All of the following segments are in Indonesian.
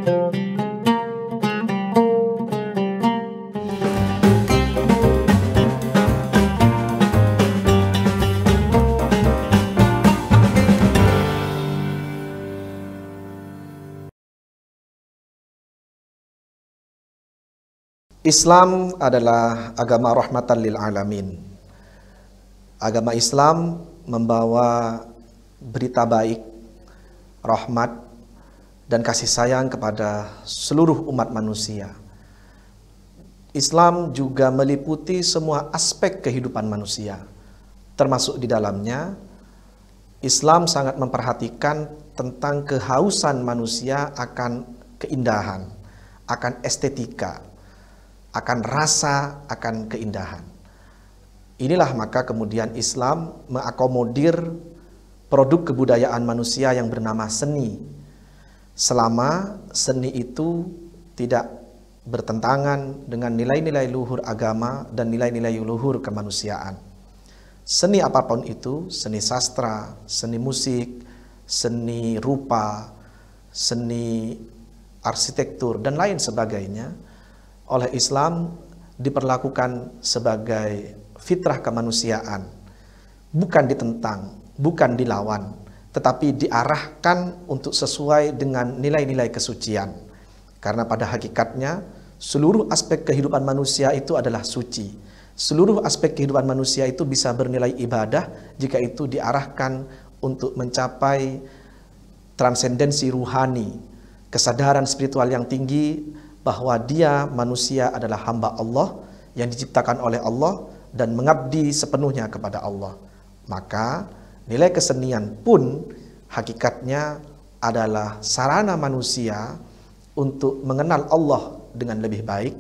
Islam adalah agama rahmatan lil alamin. Agama Islam membawa berita baik, rahmat, dan kasih sayang kepada seluruh umat manusia. Islam juga meliputi semua aspek kehidupan manusia, termasuk di dalamnya Islam sangat memperhatikan tentang kehausan manusia akan keindahan, akan estetika, akan rasa, akan keindahan. Inilah maka kemudian Islam mengakomodir produk kebudayaan manusia yang bernama seni. Selama seni itu tidak bertentangan dengan nilai-nilai luhur agama dan nilai-nilai luhur kemanusiaan. Seni apapun itu, seni sastra, seni musik, seni rupa, seni arsitektur, dan lain sebagainya, oleh Islam diperlakukan sebagai fitrah kemanusiaan, bukan ditentang, bukan dilawan, tetapi diarahkan untuk sesuai dengan nilai-nilai kesucian. Karena pada hakikatnya seluruh aspek kehidupan manusia itu adalah suci. Seluruh aspek kehidupan manusia itu bisa bernilai ibadah jika itu diarahkan untuk mencapai transendensi ruhani, kesadaran spiritual yang tinggi, bahwa dia manusia adalah hamba Allah yang diciptakan oleh Allah dan mengabdi sepenuhnya kepada Allah. Maka nilai kesenian pun hakikatnya adalah sarana manusia untuk mengenal Allah dengan lebih baik,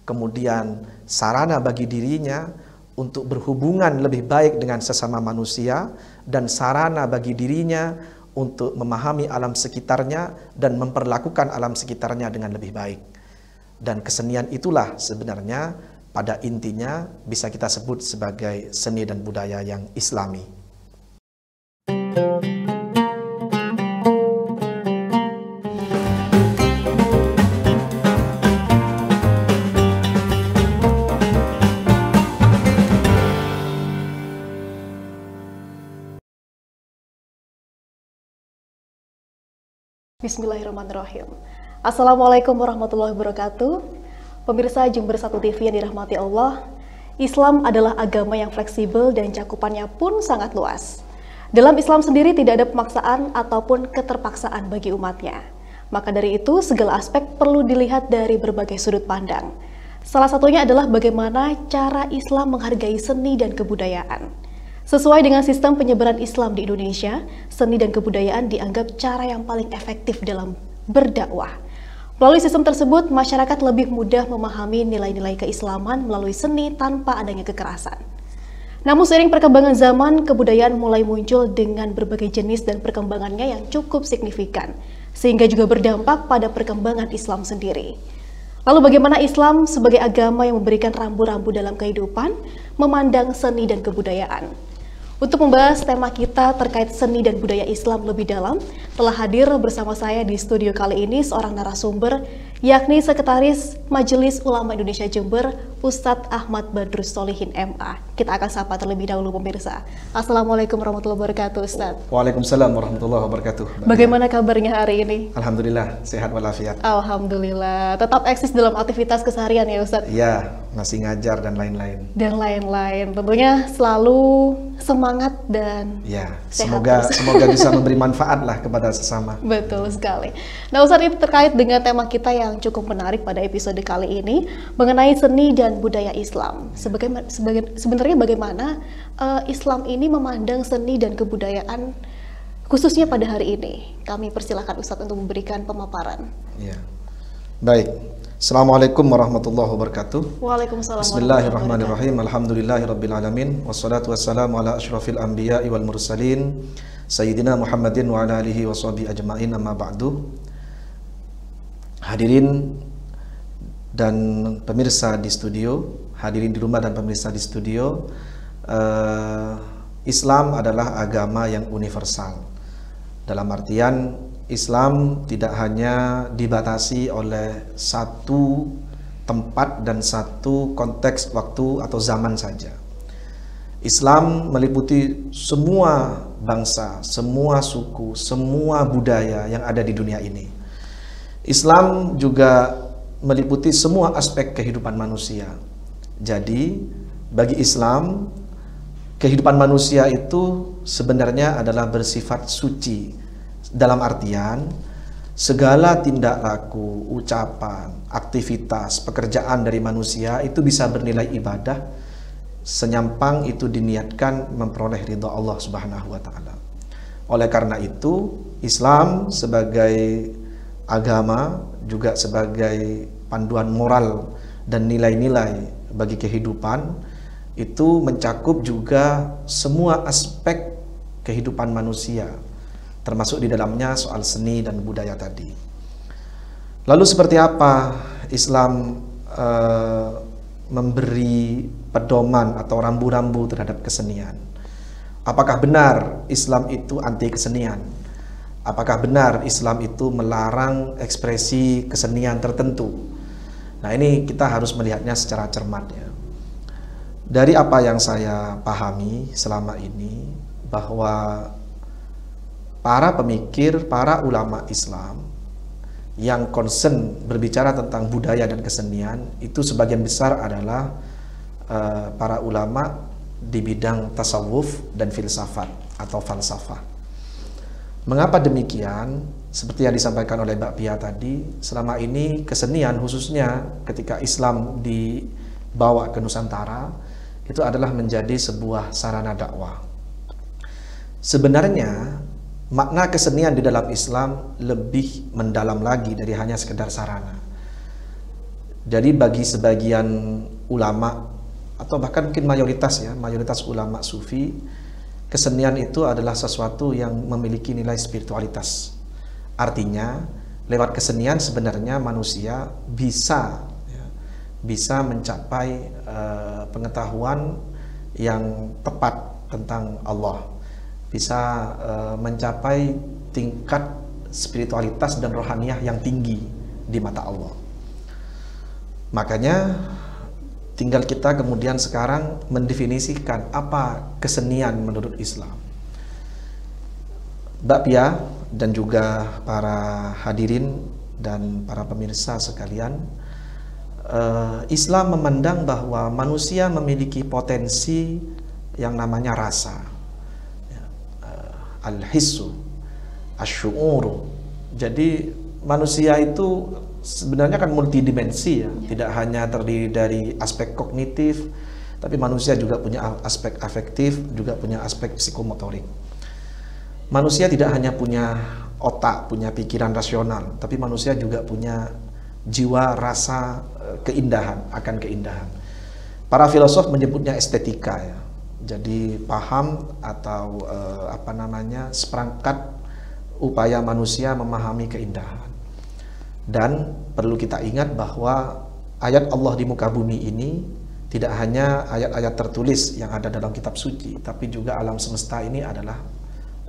kemudian sarana bagi dirinya untuk berhubungan lebih baik dengan sesama manusia, dan sarana bagi dirinya untuk memahami alam sekitarnya dan memperlakukan alam sekitarnya dengan lebih baik. Dan kesenian itulah sebenarnya pada intinya bisa kita sebut sebagai seni dan budaya yang Islami. Bismillahirrahmanirrahim. Assalamualaikum warahmatullahi wabarakatuh. Pemirsa Jember 1 TV yang dirahmati Allah, Islam adalah agama yang fleksibel dan cakupannya pun sangat luas. Dalam Islam sendiri tidak ada pemaksaan ataupun keterpaksaan bagi umatnya. Maka dari itu segala aspek perlu dilihat dari berbagai sudut pandang. Salah satunya adalah bagaimana cara Islam menghargai seni dan kebudayaan. Sesuai dengan sistem penyebaran Islam di Indonesia, seni dan kebudayaan dianggap cara yang paling efektif dalam berdakwah. Melalui sistem tersebut, masyarakat lebih mudah memahami nilai-nilai keislaman melalui seni tanpa adanya kekerasan. Namun seiring perkembangan zaman, kebudayaan mulai muncul dengan berbagai jenis dan perkembangannya yang cukup signifikan, sehingga juga berdampak pada perkembangan Islam sendiri. Lalu bagaimana Islam sebagai agama yang memberikan rambu-rambu dalam kehidupan, memandang seni dan kebudayaan? Untuk membahas tema kita terkait seni dan budaya Islam lebih dalam, telah hadir bersama saya di studio kali ini seorang narasumber, yakni Sekretaris Majelis Ulama Indonesia Jember, Ustadz Ahmad Badrus Solihin MA. Kita akan sapa terlebih dahulu pemirsa. Assalamualaikum warahmatullahi wabarakatuh, Ustadz. Waalaikumsalam warahmatullahi wabarakatuh. Bagaimana kabarnya hari ini? Alhamdulillah, sehat walafiat. Alhamdulillah. Tetap eksis dalam aktivitas keseharian ya Ustadz? Iya, masih ngajar dan lain-lain. Dan lain-lain. Tentunya selalu semangat dan ya, sehat. semoga bisa memberi manfaat lah kepada sesama. Betul sekali. Nah Ustadz, ini terkait dengan tema kita yang cukup menarik pada episode kali ini mengenai seni dan budaya Islam. Sebenarnya bagaimana Islam ini memandang seni dan kebudayaan khususnya pada hari ini? Kami persilahkan Ustadz untuk memberikan pemaparan. Ya. Baik. Assalamualaikum warahmatullahi wabarakatuh. Waalaikumsalam. Bismillahirrahmanirrahim. Alhamdulillahirabbil alamin. Wassalatu wassalamu ala asyrafil anbiya'i wal mursalin sayyidina Muhammadin wa ala alihi washabihi ajmain, amma ba'du. Hadirin dan pemirsa di studio, hadirin di rumah dan pemirsa di studio, Islam adalah agama yang universal. Dalam artian Islam tidak hanya dibatasi oleh satu tempat dan satu konteks waktu atau zaman saja. Islam meliputi semua bangsa, semua suku, semua budaya yang ada di dunia ini. Islam juga meliputi semua aspek kehidupan manusia. Jadi, bagi Islam, kehidupan manusia itu sebenarnya adalah bersifat suci. Dalam artian, segala tindak laku, ucapan, aktivitas, pekerjaan dari manusia itu bisa bernilai ibadah senyampang itu diniatkan memperoleh ridha Allah Subhanahu wa taala. Oleh karena itu, Islam sebagai agama juga sebagai panduan moral dan nilai-nilai bagi kehidupan itu mencakup juga semua aspek kehidupan manusia, termasuk di dalamnya soal seni dan budaya tadi. Lalu seperti apa Islam memberi pedoman atau rambu-rambu terhadap kesenian? Apakah benar Islam itu anti kesenian? Apakah benar Islam itu melarang ekspresi kesenian tertentu? Nah, ini kita harus melihatnya secara cermat ya. Dari apa yang saya pahami selama ini, bahwa para pemikir, para ulama Islam yang concern berbicara tentang budaya dan kesenian itu sebagian besar adalah para ulama di bidang tasawuf dan filsafat atau falsafah. Mengapa demikian? Seperti yang disampaikan oleh Mbak Pia tadi, selama ini kesenian khususnya ketika Islam dibawa ke Nusantara itu adalah menjadi sebuah sarana dakwah. Sebenarnya makna kesenian di dalam Islam lebih mendalam lagi dari hanya sekedar sarana. Jadi bagi sebagian ulama atau bahkan mungkin mayoritas ulama sufi, kesenian itu adalah sesuatu yang memiliki nilai spiritualitas. Artinya lewat kesenian sebenarnya manusia bisa mencapai pengetahuan yang tepat tentang Allah, bisa mencapai tingkat spiritualitas dan rohaniah yang tinggi di mata Allah. Makanya tinggal kita kemudian sekarang mendefinisikan apa kesenian menurut Islam. Mbak Pia dan juga para hadirin dan para pemirsa sekalian, Islam memandang bahwa manusia memiliki potensi yang namanya rasa, al-hissu, asyu'uru. Jadi manusia itu sebenarnya kan multidimensi ya, tidak hanya terdiri dari aspek kognitif, tapi manusia juga punya aspek afektif, juga punya aspek psikomotorik. Manusia tidak hanya punya otak, punya pikiran rasional, tapi manusia juga punya jiwa rasa keindahan, akan keindahan. Para filosof menyebutnya estetika ya. Jadi paham atau seperangkat upaya manusia memahami keindahan. Dan perlu kita ingat bahwa ayat Allah di muka bumi ini tidak hanya ayat-ayat tertulis yang ada dalam kitab suci, tapi juga alam semesta ini adalah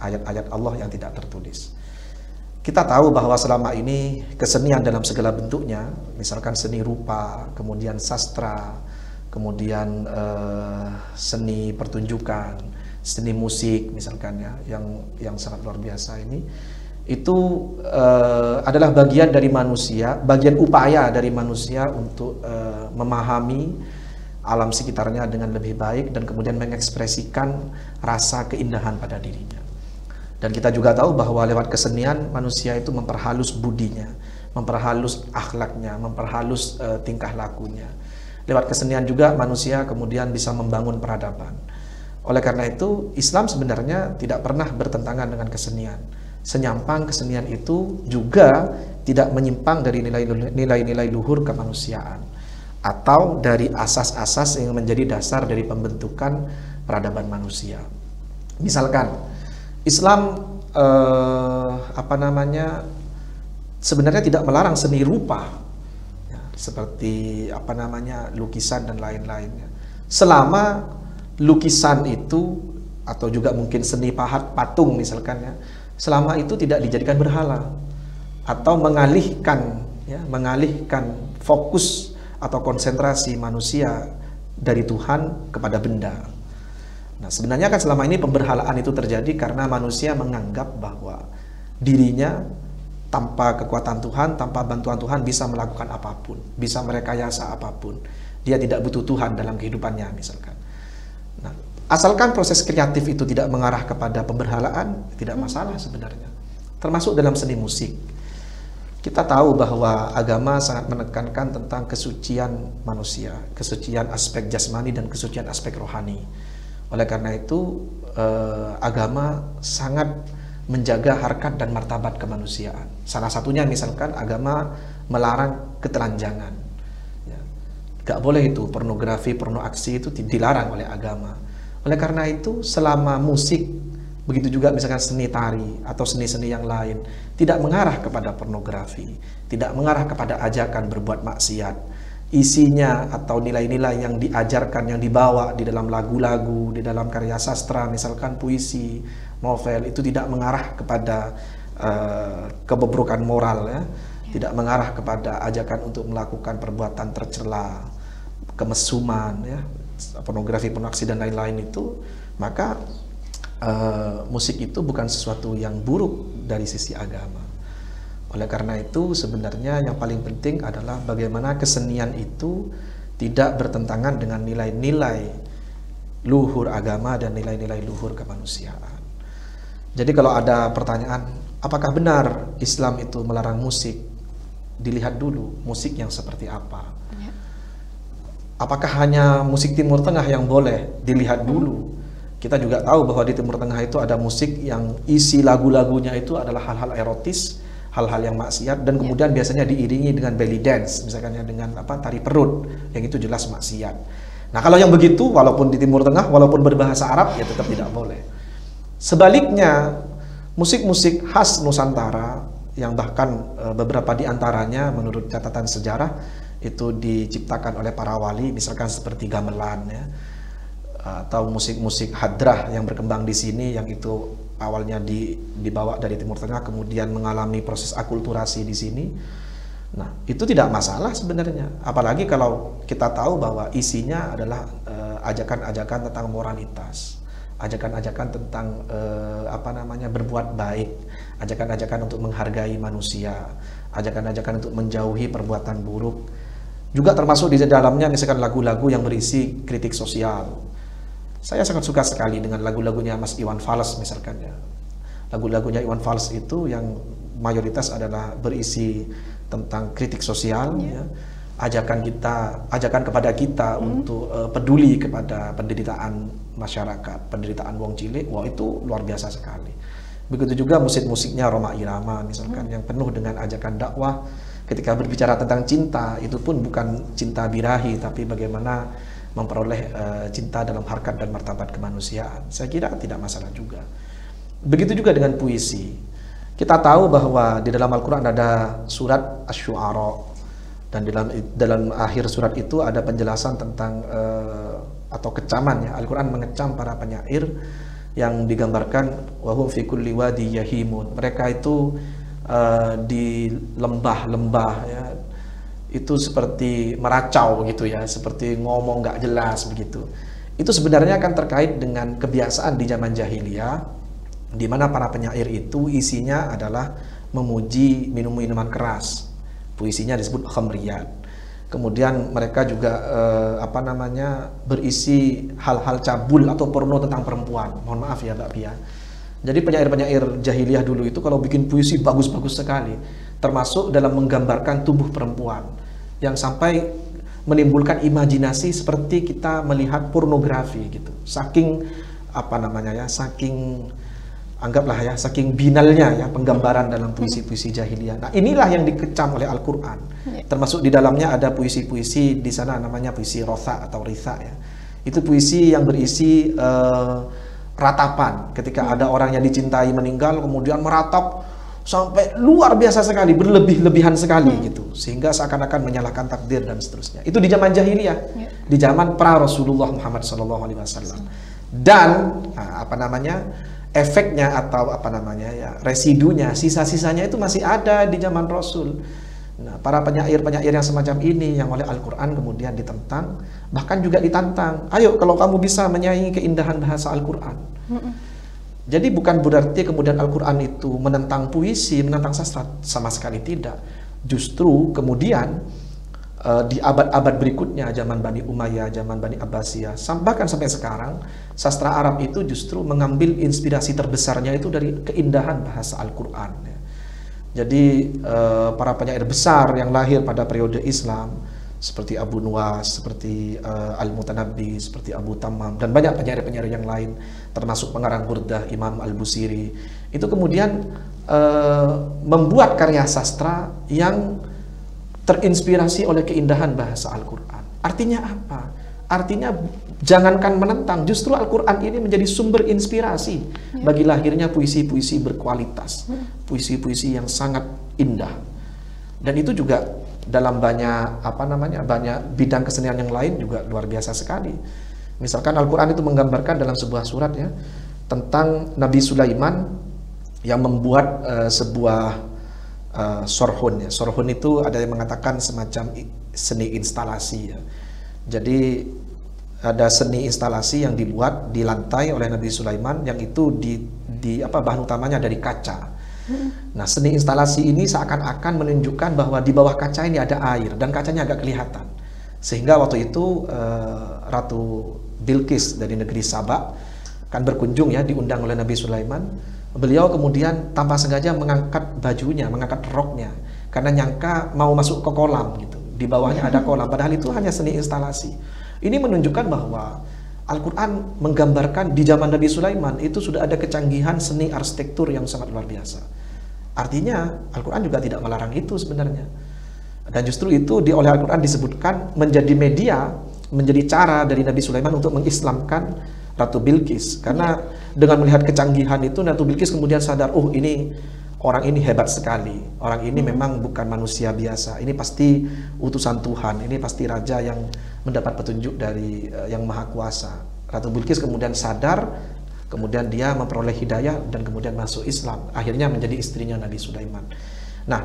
ayat-ayat Allah yang tidak tertulis. Kita tahu bahwa selama ini kesenian dalam segala bentuknya, misalkan seni rupa, kemudian sastra, kemudian seni pertunjukan, seni musik misalkan ya, yang sangat luar biasa ini, itu adalah bagian dari manusia, bagian upaya dari manusia untuk memahami alam sekitarnya dengan lebih baik dan kemudian mengekspresikan rasa keindahan pada dirinya. Dan kita juga tahu bahwa lewat kesenian manusia itu memperhalus budinya, memperhalus akhlaknya, memperhalus tingkah lakunya. Lewat kesenian juga manusia kemudian bisa membangun peradaban. Oleh karena itu Islam sebenarnya tidak pernah bertentangan dengan kesenian. Senyampang kesenian itu juga tidak menyimpang dari nilai-nilai luhur kemanusiaan atau dari asas-asas yang menjadi dasar dari pembentukan peradaban manusia. Misalkan Islam sebenarnya tidak melarang seni rupa ya, seperti lukisan dan lain-lainnya. Selama lukisan itu atau juga mungkin seni pahat patung misalkan ya, selama itu tidak dijadikan berhala atau mengalihkan fokus atau konsentrasi manusia dari Tuhan kepada benda. Nah, sebenarnya kan selama ini pemberhalaan itu terjadi karena manusia menganggap bahwa dirinya tanpa kekuatan Tuhan, tanpa bantuan Tuhan bisa melakukan apapun, bisa merekayasa apapun. Dia tidak butuh Tuhan dalam kehidupannya misalkan. Nah, asalkan proses kreatif itu tidak mengarah kepada pemberhalaan, tidak masalah sebenarnya. Termasuk dalam seni musik. Kita tahu bahwa agama sangat menekankan tentang kesucian manusia, kesucian aspek jasmani dan kesucian aspek rohani. Oleh karena itu, agama sangat menjaga harkat dan martabat kemanusiaan. Salah satunya misalkan agama melarang ketelanjangan. Ya. Gak boleh itu, pornografi, pornoaksi itu dilarang oleh agama. Oleh karena itu, selama musik, begitu juga misalkan seni tari atau seni-seni yang lain, tidak mengarah kepada pornografi, tidak mengarah kepada ajakan berbuat maksiat, isinya atau nilai-nilai yang diajarkan, yang dibawa di dalam lagu-lagu, di dalam karya sastra, misalkan puisi, novel, itu tidak mengarah kepada kebobrokan moral, ya. Tidak mengarah kepada ajakan untuk melakukan perbuatan tercela, kemesuman, ya, pornografi, pornoaksi dan lain-lain itu, maka musik itu bukan sesuatu yang buruk dari sisi agama. Oleh karena itu sebenarnya yang paling penting adalah bagaimana kesenian itu tidak bertentangan dengan nilai-nilai luhur agama dan nilai-nilai luhur kemanusiaan. Jadi kalau ada pertanyaan, apakah benar Islam itu melarang musik? Dilihat dulu musik yang seperti apa. Apakah hanya musik Timur Tengah yang boleh? Dilihat dulu. Kita juga tahu bahwa di Timur Tengah itu ada musik yang isi lagu-lagunya itu adalah hal-hal erotis, hal-hal yang maksiat, dan kemudian biasanya diiringi dengan belly dance, misalkan ya, dengan tari perut, yang itu jelas maksiat. Nah, kalau yang begitu, walaupun di Timur Tengah, walaupun berbahasa Arab, ya tetap tidak boleh. Sebaliknya, musik-musik khas Nusantara, yang bahkan beberapa di antaranya menurut catatan sejarah, itu diciptakan oleh para wali, misalkan seperti gamelan, ya, atau musik-musik hadrah yang berkembang di sini, yang itu awalnya dibawa dari Timur Tengah kemudian mengalami proses akulturasi di sini. Nah, itu tidak masalah sebenarnya, apalagi kalau kita tahu bahwa isinya adalah ajakan-ajakan tentang moralitas, ajakan-ajakan tentang berbuat baik, ajakan-ajakan untuk menghargai manusia, ajakan-ajakan untuk menjauhi perbuatan buruk. Juga termasuk di dalamnya misalkan lagu-lagu yang berisi kritik sosial. Saya sangat suka sekali dengan lagu-lagunya Mas Iwan Fals misalkan, ya. Lagu-lagunya Iwan Fals itu yang mayoritas adalah berisi tentang kritik sosial, ya. Ajakan kepada kita untuk peduli kepada penderitaan masyarakat, penderitaan wong cilik. Wah, itu luar biasa sekali. Begitu juga musik-musiknya Rhoma Irama misalkan, yang penuh dengan ajakan dakwah. Ketika berbicara tentang cinta, itu pun bukan cinta birahi, tapi bagaimana memperoleh cinta dalam harkat dan martabat kemanusiaan. Saya kira tidak masalah juga. Begitu juga dengan puisi. Kita tahu bahwa di dalam Al-Quran ada surat Asy-Syu'ara, dan dalam akhir surat itu ada penjelasan tentang atau kecaman, ya. Al-Quran mengecam para penyair yang digambarkan wahum fi kulli wadi yahimun. Mereka itu di lembah-lembah, ya, itu seperti meracau gitu, ya, seperti ngomong nggak jelas begitu. Itu sebenarnya akan terkait dengan kebiasaan di zaman jahiliyah, di mana para penyair itu isinya adalah memuji minuman keras. Puisinya disebut khamriyat. Kemudian mereka juga berisi hal-hal cabul atau porno tentang perempuan. Mohon maaf ya Mbak Pia. Jadi penyair-penyair jahiliyah dulu itu kalau bikin puisi bagus-bagus sekali, termasuk dalam menggambarkan tubuh perempuan, yang sampai menimbulkan imajinasi seperti kita melihat pornografi gitu. Saking saking binalnya, ya, penggambaran dalam puisi-puisi jahiliyah. Nah, inilah yang dikecam oleh Al-Quran. Termasuk di dalamnya ada puisi-puisi di sana namanya puisi rotha atau ritha, ya. Itu puisi yang berisi ratapan. Ketika ada orang yang dicintai meninggal, kemudian meratap sampai luar biasa sekali, berlebih-lebihan sekali gitu, sehingga seakan-akan menyalahkan takdir dan seterusnya. Itu di zaman jahiliyah, di zaman pra Rasulullah Muhammad SAW. Dan efeknya atau apa namanya ya, residunya, sisa-sisanya itu masih ada di zaman Rasul. Nah, para penyair-penyair yang semacam ini yang oleh Al-Quran kemudian ditentang, bahkan juga ditantang. Ayo kalau kamu bisa menyaingi keindahan bahasa Al-Quran. Jadi bukan berarti kemudian Al-Quran itu menentang puisi, menentang sastra, sama sekali tidak. Justru kemudian di abad-abad berikutnya, zaman Bani Umayyah, zaman Bani Abbasiyah, bahkan sampai sekarang, sastra Arab itu justru mengambil inspirasi terbesarnya itu dari keindahan bahasa Al-Quran. Jadi para penyair besar yang lahir pada periode Islam seperti Abu Nuwas, seperti Al-Mutanabbi, seperti Abu Tammam, dan banyak penyair-penyair yang lain, termasuk pengarang Burdah Imam Al-Busiri, itu kemudian membuat karya sastra yang terinspirasi oleh keindahan bahasa Al-Quran. Artinya apa? Artinya jangankan menentang, justru Al-Quran ini menjadi sumber inspirasi bagi lahirnya puisi-puisi berkualitas, puisi-puisi yang sangat indah. Dan itu juga dalam banyak banyak bidang kesenian yang lain juga luar biasa sekali. Misalkan Al-Quran itu menggambarkan dalam sebuah surat ya tentang Nabi Sulaiman yang membuat sebuah sorhun ya. Sorhun itu ada yang mengatakan semacam seni instalasi ya. Jadi ada seni instalasi yang dibuat di lantai oleh Nabi Sulaiman yang itu bahan utamanya dari kaca. Nah, seni instalasi ini seakan-akan menunjukkan bahwa di bawah kaca ini ada air dan kacanya agak kelihatan. Sehingga waktu itu Ratu Bilqis dari negeri Sabak kan berkunjung ya, diundang oleh Nabi Sulaiman. Beliau kemudian tanpa sengaja mengangkat bajunya, mengangkat roknya karena nyangka mau masuk ke kolam gitu. Di bawahnya ada kolam, padahal itu hanya seni instalasi. Ini menunjukkan bahwa Al-Quran menggambarkan di zaman Nabi Sulaiman itu sudah ada kecanggihan seni arsitektur yang sangat luar biasa. Artinya Al-Quran juga tidak melarang itu sebenarnya. Dan justru itu oleh Al-Quran disebutkan menjadi media, menjadi cara dari Nabi Sulaiman untuk mengislamkan Ratu Bilqis. Karena dengan melihat kecanggihan itu, Ratu Bilqis kemudian sadar, oh ini orang ini hebat sekali. Orang ini memang bukan manusia biasa. Ini pasti utusan Tuhan. Ini pasti raja yang mendapat petunjuk dari yang maha kuasa. Ratu Bilqis kemudian sadar, kemudian dia memperoleh hidayah dan kemudian masuk Islam. Akhirnya menjadi istrinya Nabi Sulaiman. Nah,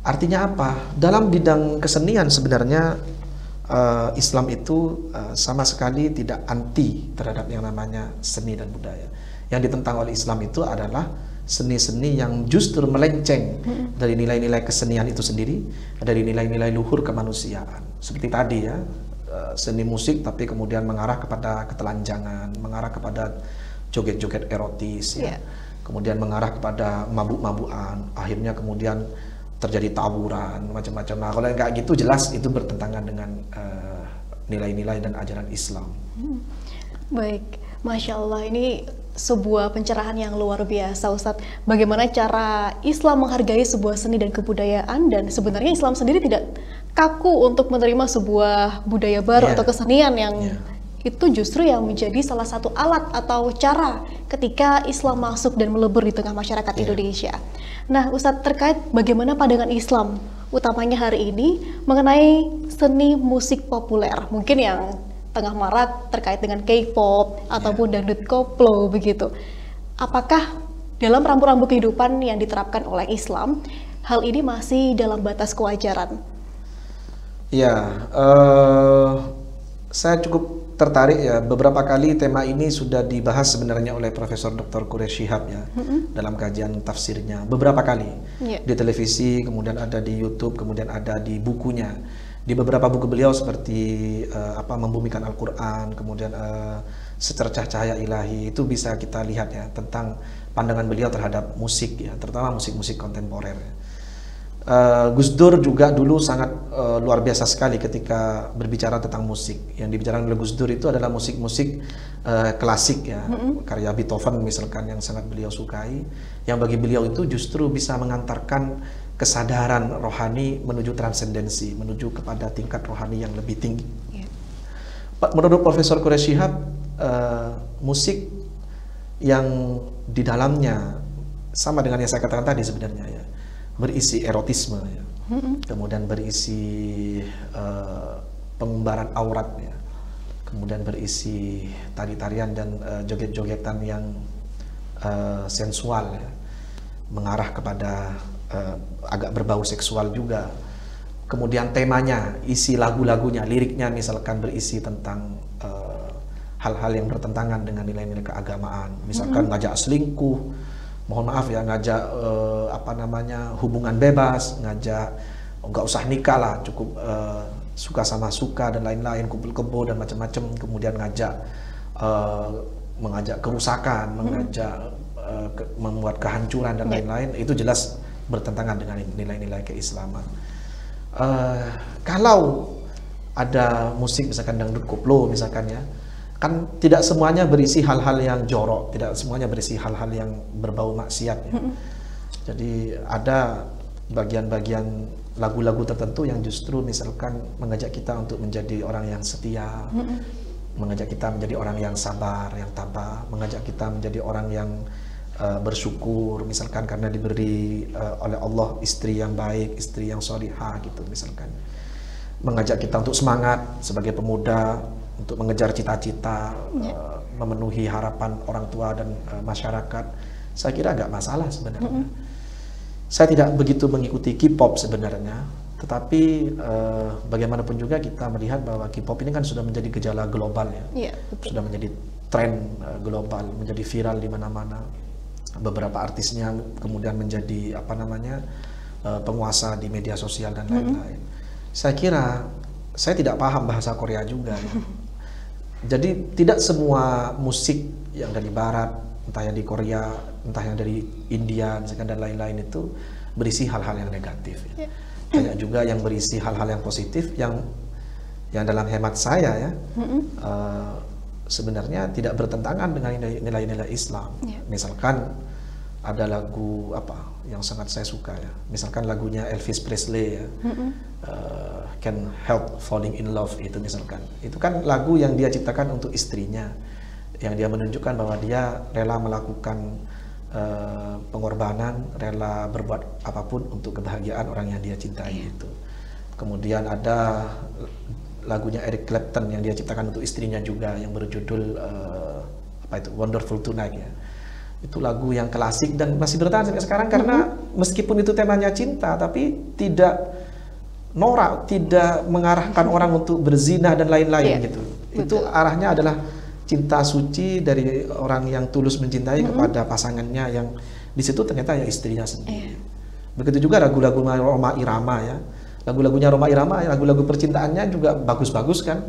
artinya apa? Dalam bidang kesenian sebenarnya Islam itu sama sekali tidak anti terhadap yang namanya seni dan budaya. Yang ditentang oleh Islam itu adalah seni-seni yang justru melenceng dari nilai-nilai kesenian itu sendiri, dari nilai-nilai luhur kemanusiaan. Seperti tadi ya, seni musik tapi kemudian mengarah kepada ketelanjangan, mengarah kepada joget-joget erotis, ya. Kemudian mengarah kepada mabuk-mabukan, akhirnya kemudian terjadi tawuran, macam-macam. Nah, kalau kayak gitu jelas itu bertentangan dengan nilai-nilai dan ajaran Islam. Baik, Masya Allah, ini sebuah pencerahan yang luar biasa, Ustadz. Bagaimana cara Islam menghargai sebuah seni dan kebudayaan, dan sebenarnya Islam sendiri tidak kaku untuk menerima sebuah budaya baru atau kesenian yang itu justru yang menjadi salah satu alat atau cara ketika Islam masuk dan melebur di tengah masyarakat Indonesia. Nah, Ustadz, terkait bagaimana pandangan Islam utamanya hari ini mengenai seni musik populer, mungkin yang tengah marak terkait dengan K-pop ataupun dangdut koplo begitu. Apakah dalam rambu-rambu kehidupan yang diterapkan oleh Islam, hal ini masih dalam batas kewajaran? Ya, saya cukup tertarik ya, beberapa kali tema ini sudah dibahas sebenarnya oleh Profesor Dr. Quraish Shihab ya, dalam kajian tafsirnya beberapa kali di televisi, kemudian ada di YouTube, kemudian ada di bukunya. Di beberapa buku beliau seperti Membumikan Al-Quran, kemudian Secercah Cahaya Ilahi, itu bisa kita lihat ya tentang pandangan beliau terhadap musik ya, terutama musik-musik kontemporer. Gus Dur juga dulu sangat luar biasa sekali ketika berbicara tentang musik. Yang dibicarakan oleh Gus Dur itu adalah musik-musik klasik ya, karya Beethoven misalkan yang sangat beliau sukai, yang bagi beliau itu justru bisa mengantarkan kesadaran rohani menuju transendensi, menuju kepada tingkat rohani yang lebih tinggi. Menurut Profesor Quraish Shihab, musik yang di dalamnya sama dengan yang saya katakan tadi sebenarnya ya, berisi erotisme ya, kemudian berisi pengumbaran aurat ya, kemudian berisi tari-tarian dan joget-jogetan yang sensual ya, mengarah kepada agak berbau seksual juga. Kemudian temanya, isi lagu-lagunya, liriknya misalkan berisi tentang hal-hal yang bertentangan dengan nilai-nilai keagamaan, misalkan ngajak selingkuh, mohon maaf ya, ngajak hubungan bebas, ngajak nggak usah nikah lah, cukup suka sama suka dan lain-lain, kumpul kebo dan macam-macam, kemudian mengajak kerusakan, mengajak membuat kehancuran dan lain-lain, itu jelas bertentangan dengan nilai-nilai keislaman. Kalau ada musik misalkan dangdut koplo misalkan ya, kan tidak semuanya berisi hal-hal yang jorok, tidak semuanya berisi hal-hal yang berbau maksiat ya. Jadi ada bagian-bagian lagu-lagu tertentu yang justru misalkan mengajak kita untuk menjadi orang yang setia, mengajak kita menjadi orang yang sabar, yang tabah, mengajak kita menjadi orang yang bersyukur misalkan karena diberi oleh Allah istri yang baik, istri yang sholihah gitu misalkan. Mengajak kita untuk semangat sebagai pemuda, untuk mengejar cita-cita, memenuhi harapan orang tua dan masyarakat. Saya kira agak masalah sebenarnya. Saya tidak begitu mengikuti K-pop sebenarnya, tetapi bagaimanapun juga kita melihat bahwa K-pop ini kan sudah menjadi gejala global ya, sudah menjadi tren global, menjadi viral di mana-mana. Beberapa artisnya kemudian menjadi penguasa di media sosial dan lain-lain. Saya kira saya tidak paham bahasa Korea juga ya. Jadi tidak semua musik yang dari barat, entah yang di Korea, entah yang dari India misalkan dan lain-lain itu berisi hal-hal yang negatif ya. Banyak juga yang berisi hal-hal yang positif yang dalam hemat saya ya sebenarnya tidak bertentangan dengan nilai-nilai Islam. Misalkan ada lagu yang sangat saya suka ya, misalkan lagunya Elvis Presley ya, Can't Help Falling in Love itu misalkan, itu kan lagu yang dia ciptakan untuk istrinya, yang dia menunjukkan bahwa dia rela melakukan pengorbanan, rela berbuat apapun untuk kebahagiaan orang yang dia cintai itu. Kemudian ada lagunya Eric Clapton yang dia ciptakan untuk istrinya juga yang berjudul Wonderful Tonight ya. Itu lagu yang klasik dan masih bertahan sampai sekarang karena meskipun itu temanya cinta tapi tidak norak, tidak mengarahkan orang untuk berzina dan lain-lain gitu. Itu arahnya adalah cinta suci dari orang yang tulus mencintai kepada pasangannya yang di situ ternyata ya istrinya sendiri. Begitu juga lagu-lagu Rhoma Irama ya. Lagu-lagunya Rhoma Irama, lagu-lagu percintaannya juga bagus-bagus kan.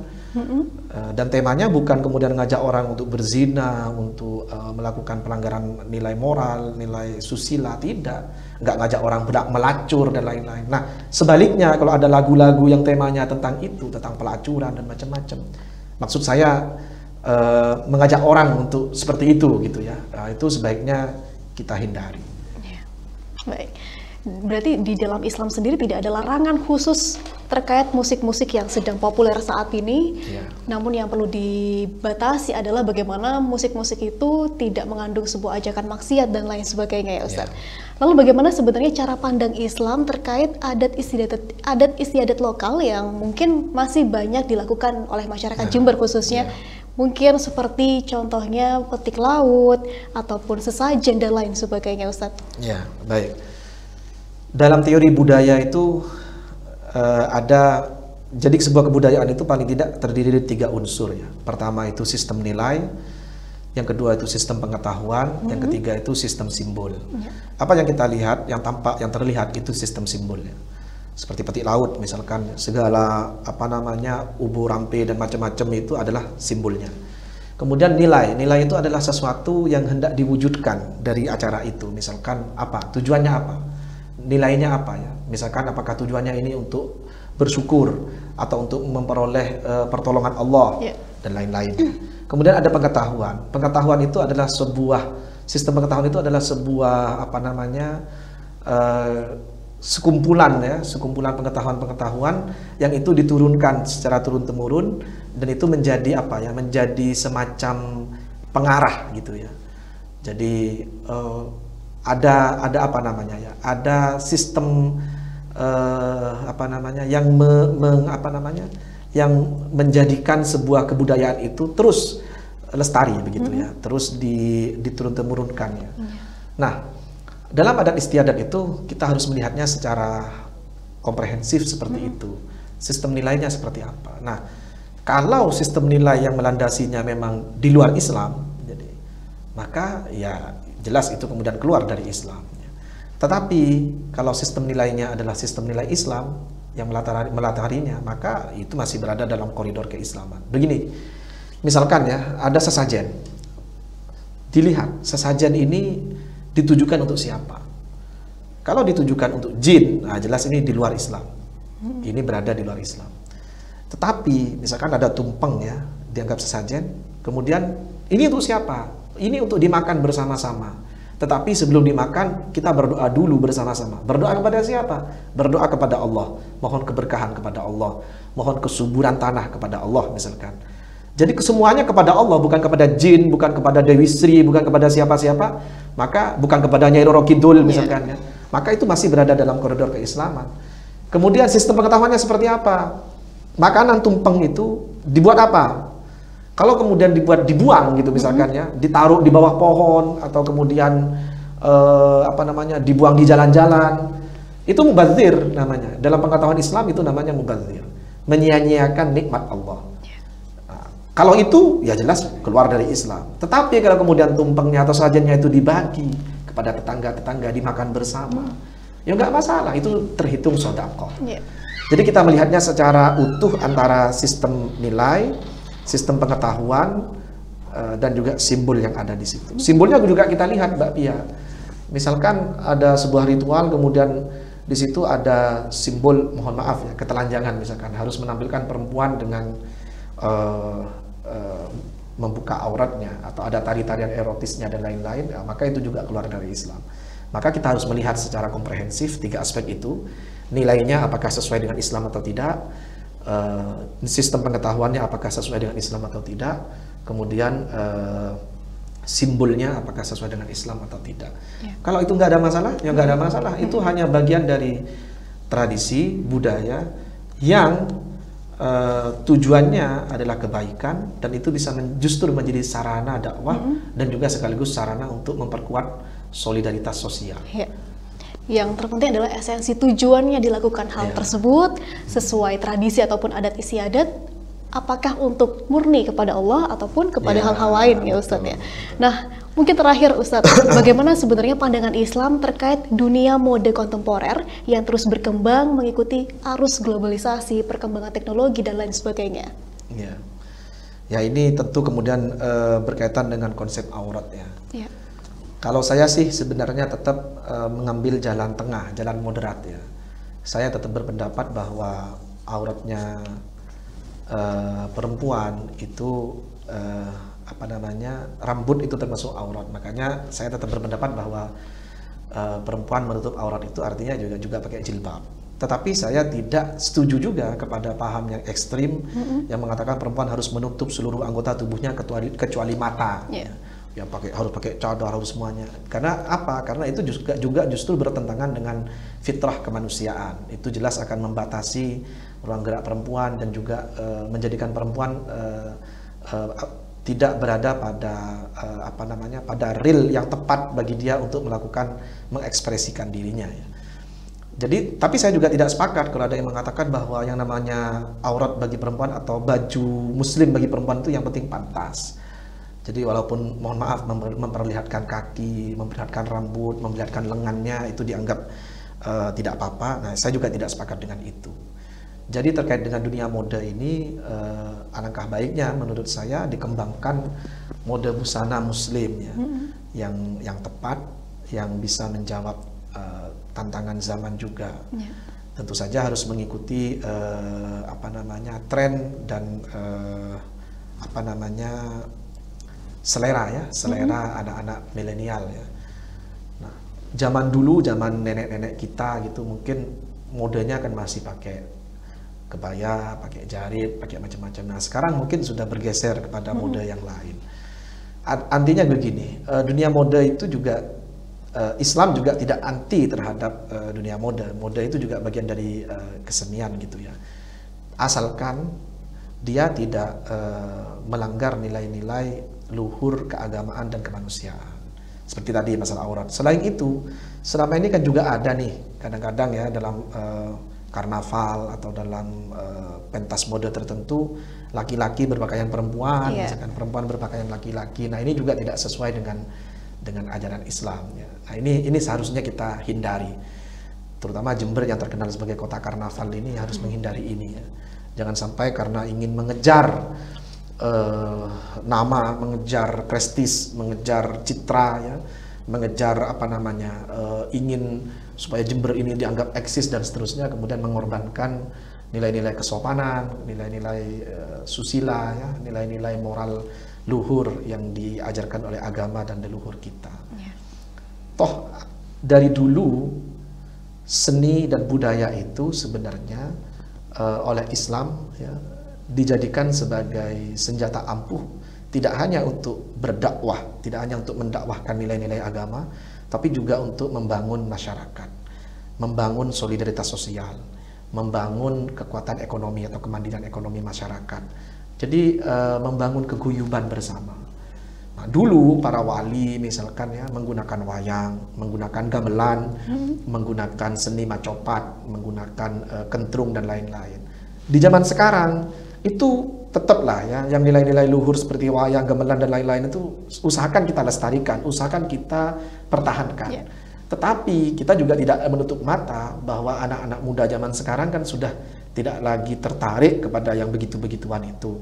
Dan temanya bukan kemudian ngajak orang untuk berzina, untuk melakukan pelanggaran nilai moral, nilai susila, tidak. Nggak ngajak orang budak melacur dan lain-lain. Nah, sebaliknya kalau ada lagu-lagu yang temanya tentang itu, tentang pelacuran dan macam-macam. Maksud saya mengajak orang untuk seperti itu gitu ya. Nah, itu sebaiknya kita hindari. Baik. Berarti di dalam Islam sendiri tidak ada larangan khusus terkait musik-musik yang sedang populer saat ini. Namun yang perlu dibatasi adalah bagaimana musik-musik itu tidak mengandung sebuah ajakan maksiat dan lain sebagainya ya Ustadz. Lalu bagaimana sebenarnya cara pandang Islam terkait adat istiadat lokal yang mungkin masih banyak dilakukan oleh masyarakat Jember khususnya. Mungkin seperti contohnya petik laut ataupun sesajen dan lain sebagainya Ustadz. Ya, baik. Dalam teori budaya itu jadi sebuah kebudayaan itu paling tidak terdiri dari 3 unsur ya. Pertama itu sistem nilai, yang kedua itu sistem pengetahuan, yang ketiga itu sistem simbol. Apa yang kita lihat, yang tampak, yang terlihat itu sistem simbolnya. Seperti petik laut misalkan, segala ubu rampe dan macam-macam itu adalah simbolnya. Kemudian nilai itu adalah sesuatu yang hendak diwujudkan dari acara itu. Misalkan tujuannya apa? Nilainya apa ya? Misalkan apakah tujuannya ini untuk bersyukur atau untuk memperoleh pertolongan Allah dan lain-lain. Kemudian ada pengetahuan. Pengetahuan itu adalah sistem pengetahuan itu adalah sebuah sekumpulan pengetahuan yang itu diturunkan secara turun-temurun dan itu menjadi menjadi semacam pengarah gitu ya. Jadi ada sistem yang menjadikan sebuah kebudayaan itu terus lestari begitu ya, terus diturun-temurunkan ya. Nah, dalam adat istiadat itu kita harus melihatnya secara komprehensif seperti itu. Sistem nilainya seperti apa. Nah, kalau sistem nilai yang melandasinya memang di luar Islam, jadi maka ya jelas itu kemudian keluar dari Islam. Tetapi kalau sistem nilainya adalah sistem nilai Islam yang melatarinya, maka itu masih berada dalam koridor keislaman. Begini, misalkan ya ada sesajen, dilihat sesajen ini ditujukan untuk siapa. Kalau ditujukan untuk jin, nah jelas ini di luar Islam. Ini berada di luar Islam. Tetapi misalkan ada tumpeng ya, dianggap sesajen, kemudian ini untuk siapa? Ini untuk dimakan bersama-sama. Tetapi sebelum dimakan, kita berdoa dulu bersama-sama. Berdoa kepada siapa? Berdoa kepada Allah. Mohon keberkahan kepada Allah. Mohon kesuburan tanah kepada Allah misalkan. Jadi kesemuanya kepada Allah, bukan kepada jin, bukan kepada Dewi Sri, bukan kepada siapa-siapa. Maka bukan kepada Nyai Roro Kidul misalkan ya. Maka itu masih berada dalam koridor keislaman. Kemudian sistem pengetahuannya seperti apa? Makanan tumpeng itu dibuat apa? Kalau kemudian dibuang gitu misalkan ya, ditaruh di bawah pohon atau kemudian dibuang di jalan-jalan, itu mubazir namanya. Dalam pengetahuan Islam itu namanya mubazir, menyia-nyiakan nikmat Allah. Nah, kalau itu ya jelas keluar dari Islam. Tetapi kalau kemudian tumpengnya atau sajennya itu dibagi kepada tetangga-tetangga, dimakan bersama, ya nggak masalah, itu terhitung sedekah. Jadi kita melihatnya secara utuh antara sistem nilai, sistem pengetahuan, dan juga simbol yang ada di situ. Simbolnya juga kita lihat, Mbak Pia. Misalkan ada sebuah ritual, kemudian di situ ada simbol, mohon maaf ya, ketelanjangan misalkan, harus menampilkan perempuan dengan membuka auratnya, atau ada tari-tarian erotisnya dan lain-lain, ya, maka itu juga keluar dari Islam. Maka kita harus melihat secara komprehensif tiga aspek itu, nilainya apakah sesuai dengan Islam atau tidak, sistem pengetahuannya apakah sesuai dengan Islam atau tidak, kemudian simbolnya apakah sesuai dengan Islam atau tidak. Kalau itu nggak ada masalah, ya nggak ada masalah. Itu hanya bagian dari tradisi budaya yang tujuannya adalah kebaikan, dan itu bisa justru menjadi sarana dakwah dan juga sekaligus sarana untuk memperkuat solidaritas sosial. Yang terpenting adalah esensi tujuannya dilakukan hal tersebut sesuai tradisi ataupun adat istiadat, apakah untuk murni kepada Allah ataupun kepada hal-hal lain ya Ustadz ya. Nah, mungkin terakhir Ustadz, bagaimana sebenarnya pandangan Islam terkait dunia mode kontemporer yang terus berkembang mengikuti arus globalisasi, perkembangan teknologi dan lain sebagainya? Ya ini tentu kemudian berkaitan dengan konsep aurat ya. Kalau saya sih sebenarnya tetap mengambil jalan tengah, jalan moderat ya. Saya tetap berpendapat bahwa auratnya perempuan itu rambut itu termasuk aurat. Makanya saya tetap berpendapat bahwa perempuan menutup aurat itu artinya juga pakai jilbab. Tetapi saya tidak setuju juga kepada paham yang ekstrim yang mengatakan perempuan harus menutup seluruh anggota tubuhnya kecuali mata. Ya harus pakai cadar, harus semuanya. Karena apa? Karena itu juga justru bertentangan dengan fitrah kemanusiaan. Itu jelas akan membatasi ruang gerak perempuan dan juga menjadikan perempuan tidak berada pada pada real yang tepat bagi dia untuk mengekspresikan dirinya ya. Jadi, tapi saya juga tidak sepakat kalau ada yang mengatakan bahwa yang namanya aurat bagi perempuan atau baju muslim bagi perempuan itu yang penting pantas. Jadi walaupun mohon maaf memperlihatkan kaki, memperlihatkan rambut, memperlihatkan lengannya itu dianggap tidak apa-apa. Nah, saya juga tidak sepakat dengan itu. Jadi terkait dengan dunia mode ini, alangkah baiknya menurut saya dikembangkan mode busana muslim ya, yang tepat, yang bisa menjawab tantangan zaman juga. Tentu saja harus mengikuti tren dan selera anak-anak milenial ya. Nah, zaman dulu, zaman nenek-nenek kita gitu, mungkin modenya kan masih pakai kebaya, pakai jarit, pakai macam-macam. Nah, sekarang mungkin sudah bergeser kepada mode yang lain. Artinya begini, dunia mode itu juga Islam juga tidak anti terhadap dunia mode. Mode itu juga bagian dari kesenian gitu ya. Asalkan dia tidak melanggar nilai-nilai luhur keagamaan dan kemanusiaan. Seperti tadi masalah aurat. Selain itu, selama ini kan juga ada nih kadang-kadang ya dalam karnaval atau dalam pentas mode tertentu, laki-laki berpakaian perempuan, misalkan perempuan berpakaian laki-laki. Nah, ini juga tidak sesuai dengan ajaran Islam ya. Nah, ini seharusnya kita hindari. Terutama Jember yang terkenal sebagai kota karnaval ini harus menghindari ini ya. Jangan sampai karena ingin mengejar nama, mengejar prestis, mengejar citra ya, mengejar ingin supaya Jember ini dianggap eksis dan seterusnya, kemudian mengorbankan nilai-nilai kesopanan, nilai-nilai susila ya, nilai-nilai moral luhur yang diajarkan oleh agama dan leluhur kita. Toh dari dulu seni dan budaya itu sebenarnya oleh Islam ya, dijadikan sebagai senjata ampuh, tidak hanya untuk berdakwah, tidak hanya untuk mendakwahkan nilai-nilai agama, tapi juga untuk membangun masyarakat, membangun solidaritas sosial, membangun kekuatan ekonomi atau kemandirian ekonomi masyarakat. Jadi membangun keguyuban bersama. Nah, dulu para wali misalkan ya menggunakan wayang, menggunakan gamelan, menggunakan seni macopat, menggunakan kentrung dan lain-lain. Di zaman sekarang itu tetaplah ya, yang nilai-nilai luhur seperti wayang, gamelan dan lain-lain itu usahakan kita lestarikan, usahakan kita pertahankan. Tetapi kita juga tidak menutup mata bahwa anak-anak muda zaman sekarang kan sudah tidak lagi tertarik kepada yang begitu-begituan itu.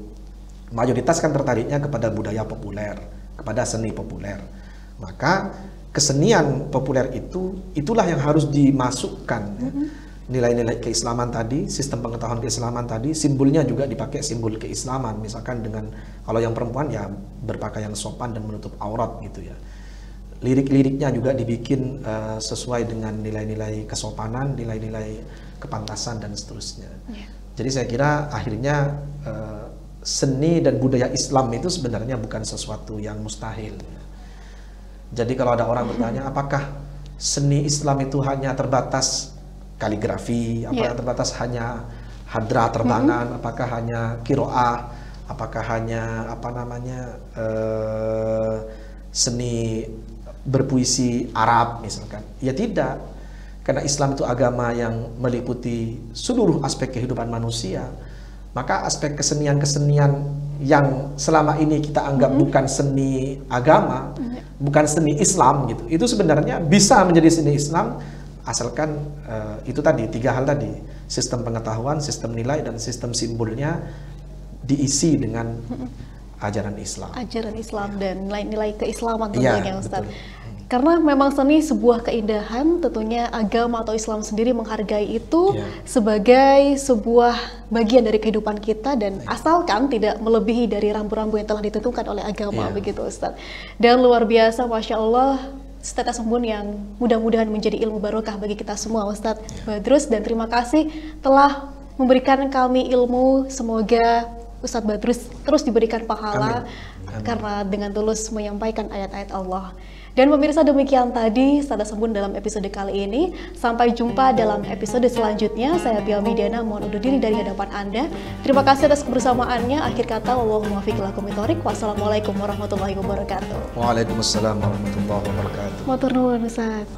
Mayoritas kan tertariknya kepada budaya populer, kepada seni populer. Maka kesenian populer itulah yang harus dimasukkan ya. Nilai-nilai keislaman tadi, sistem pengetahuan keislaman tadi, simbolnya juga dipakai simbol keislaman. Misalkan dengan kalau yang perempuan ya berpakaian sopan dan menutup aurat gitu ya. Lirik-liriknya juga dibikin sesuai dengan nilai-nilai kesopanan, nilai-nilai kepantasan dan seterusnya. Jadi saya kira akhirnya seni dan budaya Islam itu sebenarnya bukan sesuatu yang mustahil. Jadi kalau ada orang bertanya apakah seni Islam itu hanya terbatas kaligrafi, apakah terbatas hanya hadrah terbangan, apakah hanya kiroah, apakah hanya seni berpuisi Arab misalkan. Ya tidak, karena Islam itu agama yang meliputi seluruh aspek kehidupan manusia. Maka aspek kesenian-kesenian yang selama ini kita anggap bukan seni agama, bukan seni Islam gitu, itu sebenarnya bisa menjadi seni Islam asalkan itu tadi, tiga hal tadi, sistem pengetahuan, sistem nilai, dan sistem simbolnya diisi dengan ajaran Islam. Ajaran Islam dan nilai-nilai keislaman tentunya Ustaz. Karena memang seni sebuah keindahan, tentunya agama atau Islam sendiri menghargai itu sebagai sebuah bagian dari kehidupan kita, dan asalkan tidak melebihi dari rambu-rambu yang telah ditentukan oleh agama, begitu Ustaz. Dan luar biasa, Masya Allah, Ustaz Asembun yang mudah-mudahan menjadi ilmu barokah bagi kita semua Ustaz Badrus, dan terima kasih telah memberikan kami ilmu. Semoga Ustaz Badrus terus diberikan pahala. Amin. Karena dengan tulus menyampaikan ayat-ayat Allah. Dan pemirsa, demikian tadi Ustaz Asembun dalam episode kali ini. Sampai jumpa dalam episode selanjutnya. Saya Tia Midiana mohon undur diri dari hadapan Anda. Terima kasih atas kebersamaannya. Akhir kata, wallahumma muwaffiq ila aqwamit thoriq. Wassalamualaikum warahmatullahi wabarakatuh. Waalaikumsalam warahmatullahi wabarakatuh. Matur nuwun Ustaz.